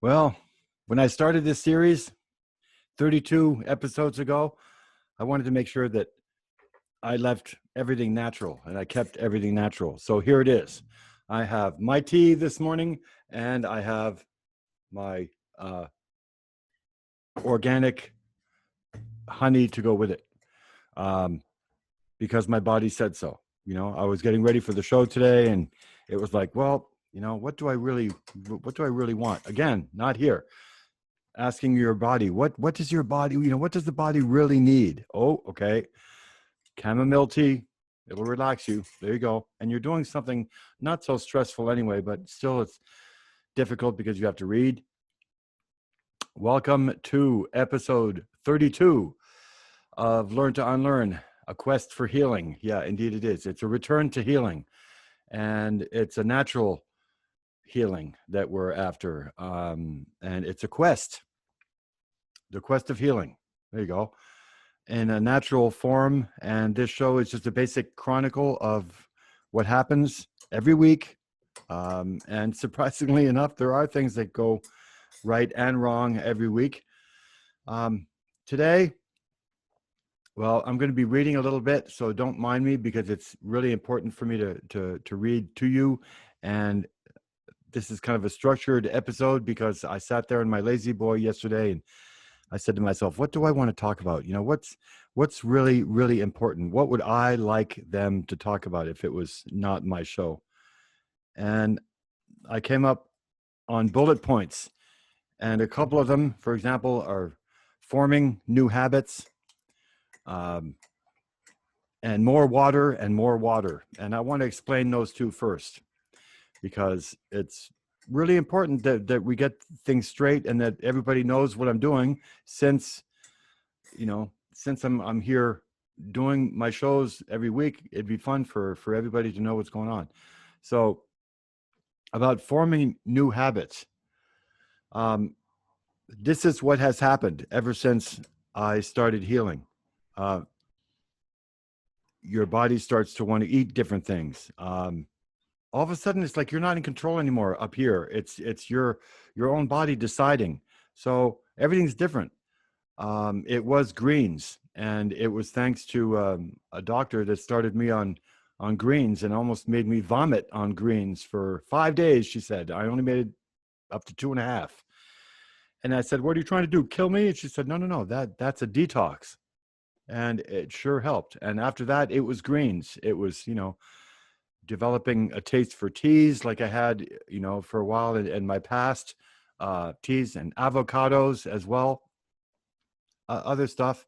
Well, when I started this series 32 episodes ago, I wanted to make sure that I left everything natural and I kept everything natural. So here it is. I have my tea this morning and I have my organic honey to go with it um, because my body said so. I was getting ready for the show today and it was like, well, what do I really want? Again, not here. Asking your body, what does your body, what does the body really need? Oh, okay. Chamomile tea, it'll relax you. There you go. And you're doing something not so stressful anyway, but still it's difficult because you have to read. Welcome to episode 32 of Learn to Unlearn, a quest for healing. Yeah, indeed it is. It's a return to healing, and it's a natural healing that we're after. And it's a quest, the quest of healing. There you go. In a natural form. And this show is just a basic chronicle of what happens every week. And surprisingly enough, there are things that go right and wrong every week. Today, well, I'm going to be reading a little bit, so don't mind me because it's really important for me to read to you. And this is kind of a structured episode because I sat there in my lazy boy yesterday and I said to myself, what do I want to talk about? What's really, really important? What would I like them to talk about if it was not my show? And I came up on bullet points, and a couple of them, for example, are forming new habits, and more water and more water. And I want to explain those two first because it's really important that we get things straight and that everybody knows what I'm doing since I'm here doing my shows every week. It'd be fun for everybody to know what's going on. So about forming new habits. This is what has happened ever since I started healing. Your body starts to want to eat different things. All of a sudden it's like you're not in control anymore up here. It's your own body deciding. So everything's different. It was greens, and it was thanks to a doctor that started me on greens and almost made me vomit on greens for 5 days. She said I only made it up to 2.5, and I said, what are you trying to do, kill me? And she said, no, that's a detox. And it sure helped. And after that, it was greens. It was developing a taste for teas like I had, for a while in my past, teas and avocados as well, other stuff.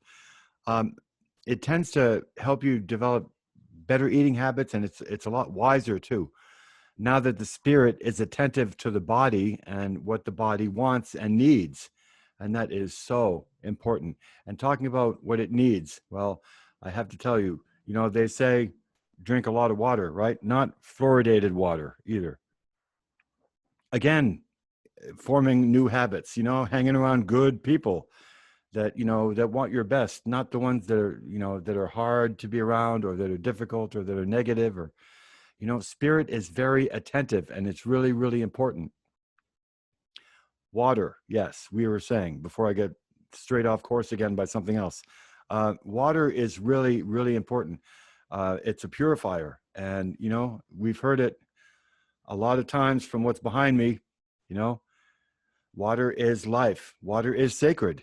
It tends to help you develop better eating habits, and it's a lot wiser too. Now that the spirit is attentive to the body and what the body wants and needs, and that is so important. And talking about what it needs, well, I have to tell you, they say drink a lot of water, right? Not fluoridated water either. Again, forming new habits, hanging around good people that, that want your best, not the ones that are, that are hard to be around or that are difficult or that are negative or, spirit is very attentive, and it's really, really important. Water. Yes, we were saying before I get straight off course again by something else. Water is really, really important. It's a purifier, and we've heard it a lot of times from what's behind me. Water is life. Water is sacred.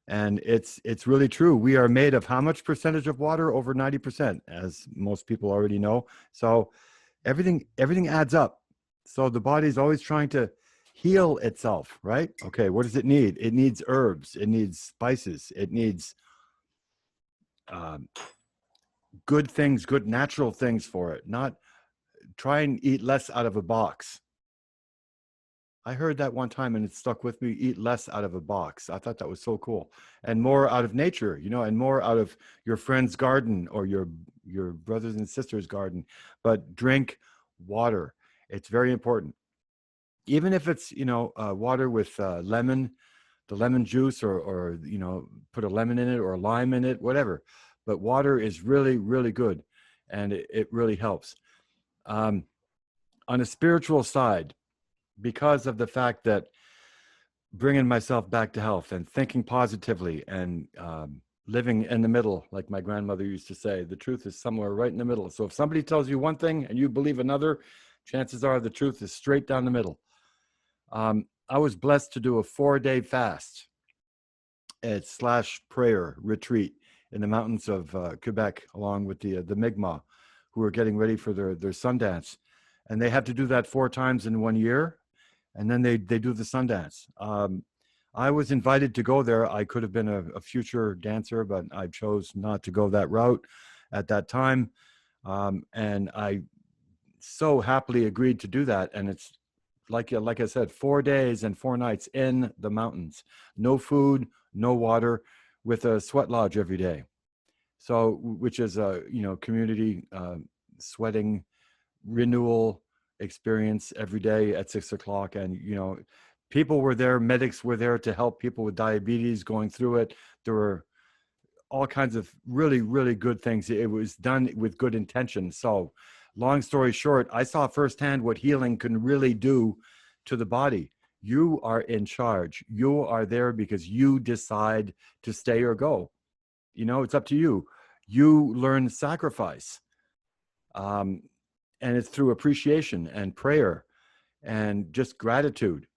And it's really true. We are made of how much percentage of water? Over 90%, as most people already know. So everything adds up. So the body's always trying to heal itself, right? Okay, what does it need? It needs herbs. It needs spices. It needs good things, good natural things for it. Not try and eat less out of a box. I heard that one time and it stuck with me. Eat less out of a box. I thought that was so cool. And more out of nature, and more out of your friend's garden or your brothers and sisters' garden. But drink water. It's very important. Even if it's, water with lemon, the lemon juice, or put a lemon in it or a lime in it, whatever. But water is really, really good, and it really helps. On a spiritual side, because of the fact that bringing myself back to health and thinking positively and living in the middle, like my grandmother used to say. The truth is somewhere right in the middle. So if somebody tells you one thing and you believe another, chances are the truth is straight down the middle. I was blessed to do a 4-day fast / prayer retreat in the mountains of Quebec, along with the Mi'kmaq, who were getting ready for their Sundance, and they had to do that 4 times in 1 year, and then they do the Sundance. I was invited to go there. I could have been a future dancer, but I chose not to go that route at that time, and I so happily agreed to do that. And it's like I said, 4 days and 4 nights in the mountains, no food, no water, with a sweat lodge every day. So, which is a community sweating renewal experience every day at 6 o'clock, and people were there, medics were there to help people with diabetes going through it. There were all kinds of really, really good things. It was done with good intention. So, long story short, I saw firsthand what healing can really do to the body. You are in charge. You are there because you decide to stay or go. It's up to you. You learn sacrifice. And it's through appreciation and prayer and just gratitude.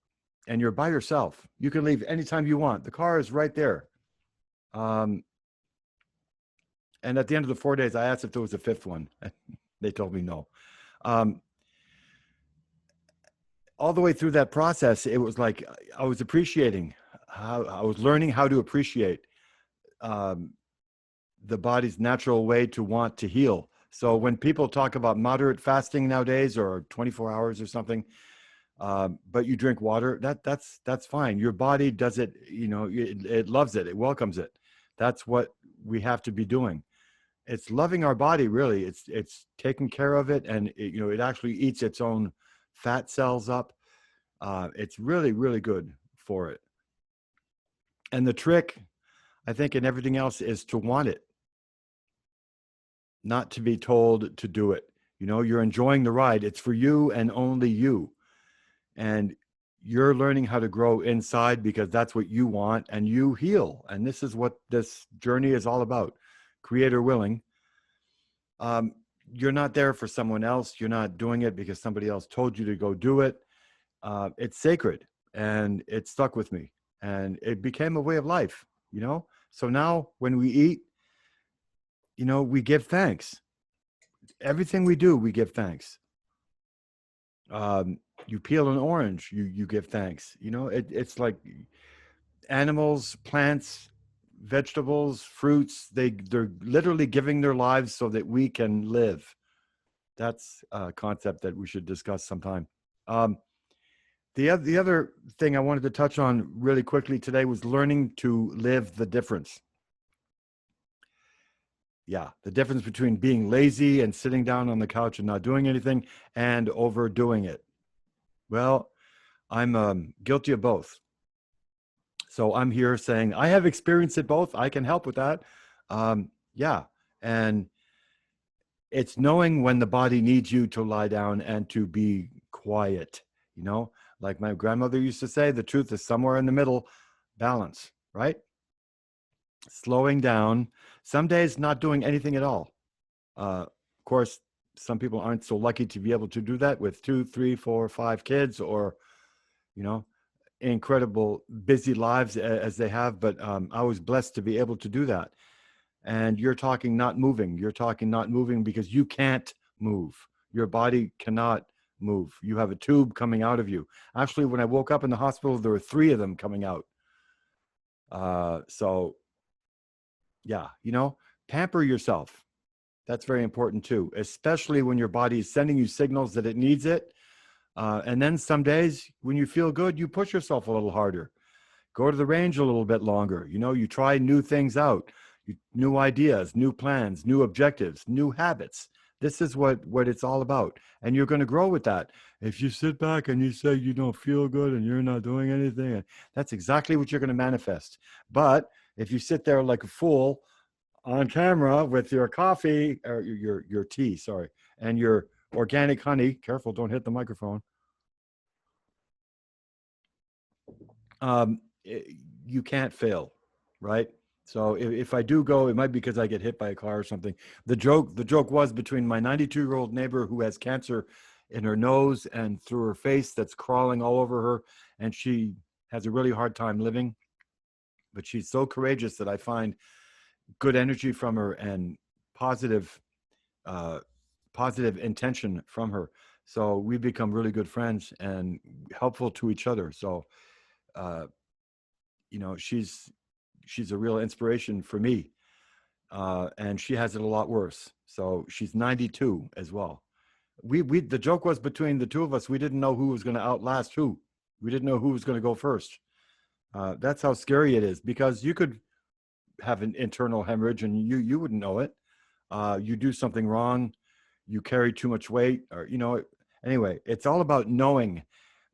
And you're by yourself. You can leave anytime you want. The car is right there. And at the end of the 4 days, I asked if there was a fifth one. They told me no. All the way through that process, it was like I was appreciating how I was learning how to appreciate the body's natural way to want to heal. So when people talk about moderate fasting nowadays, or 24 hours or something, but you drink water, that's fine. Your body does it, it loves it. It welcomes it. That's what we have to be doing. It's loving our body, really. It's taking care of it, and it actually eats its own fat cells up. It's really, really good for it. And the trick, I think, in everything else is to want it, not to be told to do it. You're enjoying the ride. It's for you and only you. And you're learning how to grow inside because that's what you want, and you heal. And this is what this journey is all about. Creator willing. You're not there for someone else. You're not doing it because somebody else told you to go do it. It's sacred, and it stuck with me, and it became a way of life, So now when we eat, we give thanks. Everything we do, we give thanks. You peel an orange, you give thanks. It's like animals, plants, vegetables, fruits, they're literally giving their lives so that we can live. That's a concept that we should discuss sometime. The other thing I wanted to touch on really quickly today was learning to live the difference. Yeah, the difference between being lazy and sitting down on the couch and not doing anything, and overdoing it. Well, I'm guilty of both. So I'm here saying I have experienced it both. I can help with that. Yeah. And it's knowing when the body needs you to lie down and to be quiet, like my grandmother used to say, the truth is somewhere in the middle. Balance, right? Slowing down. Some days not doing anything at all. Of course, some people aren't so lucky to be able to do that with 2, 3, 4, 5 kids, or, incredible busy lives as they have. But I was blessed to be able to do that. And you're talking not moving. You're talking not moving because you can't move. Your body cannot move. You have a tube coming out of you. Actually, when I woke up in the hospital, there were 3 of them coming out. So yeah, pamper yourself. That's very important too, especially when your body is sending you signals that it needs it. And then some days when you feel good, you push yourself a little harder. Go to the range a little bit longer. You try new things out, new ideas, new plans, new objectives, new habits. This is what it's all about. And you're going to grow with that. If you sit back and you say you don't feel good and you're not doing anything, that's exactly what you're going to manifest. But if you sit there like a fool on camera with your coffee, or your tea, sorry, and your organic honey, careful, don't hit the microphone. um, you can't fail, right? So if I do go, it might be because I get hit by a car or something. The joke was between my 92-year-old neighbor who has cancer in her nose and through her face that's crawling all over her, and she has a really hard time living, but she's so courageous that I find good energy from her and positive, uh, positive intention from her. So we become really good friends and helpful to each other. So, uh, she's a real inspiration for me, and she has it a lot worse. So she's 92 as well. We the joke was between the two of us. We didn't know who was going to outlast who. We didn't know who was going to go first. That's how scary it is because you could have an internal hemorrhage and you wouldn't know it. You do something wrong, you carry too much weight, or anyway, it's all about knowing,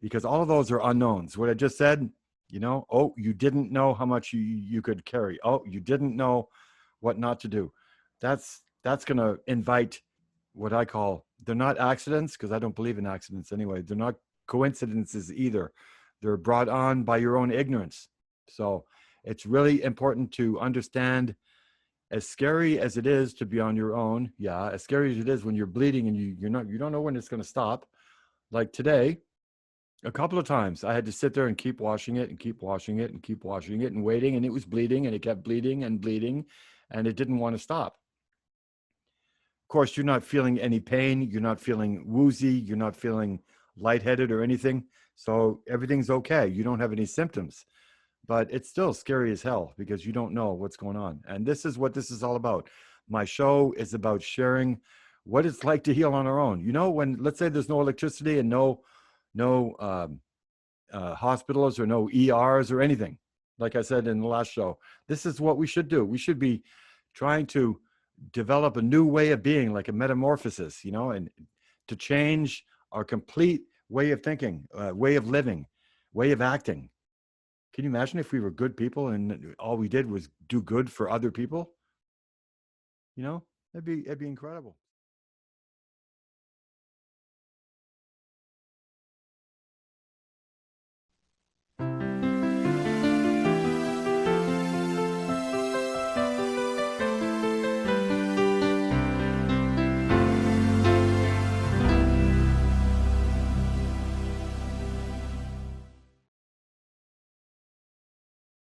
because all of those are unknowns. What I just said, oh, you didn't know how much you could carry. Oh, you didn't know what not to do. That's going to invite what I call, they're not accidents, because I don't believe in accidents anyway. They're not coincidences either. They're brought on by your own ignorance. So it's really important to understand, as scary as it is to be on your own, yeah, as scary as it is when you're bleeding and you don't know when it's going to stop. Like today, a couple of times I had to sit there and keep washing it and keep washing it and keep washing it and waiting, and it was bleeding and it kept bleeding and bleeding, and it didn't want to stop. Of course, you're not feeling any pain, you're not feeling woozy, you're not feeling lightheaded or anything. So everything's okay. You don't have any symptoms, but it's still scary as hell because you don't know what's going on. And this is what this is all about. My show is about sharing what it's like to heal on our own. When, let's say, there's no electricity and no hospitals or no ERs or anything, like I said in the last show, this is what we should do. We should be trying to develop a new way of being, like a metamorphosis, and to change our complete way of thinking, way of living, way of acting. Can you imagine if we were good people and all we did was do good for other people? It'd be incredible.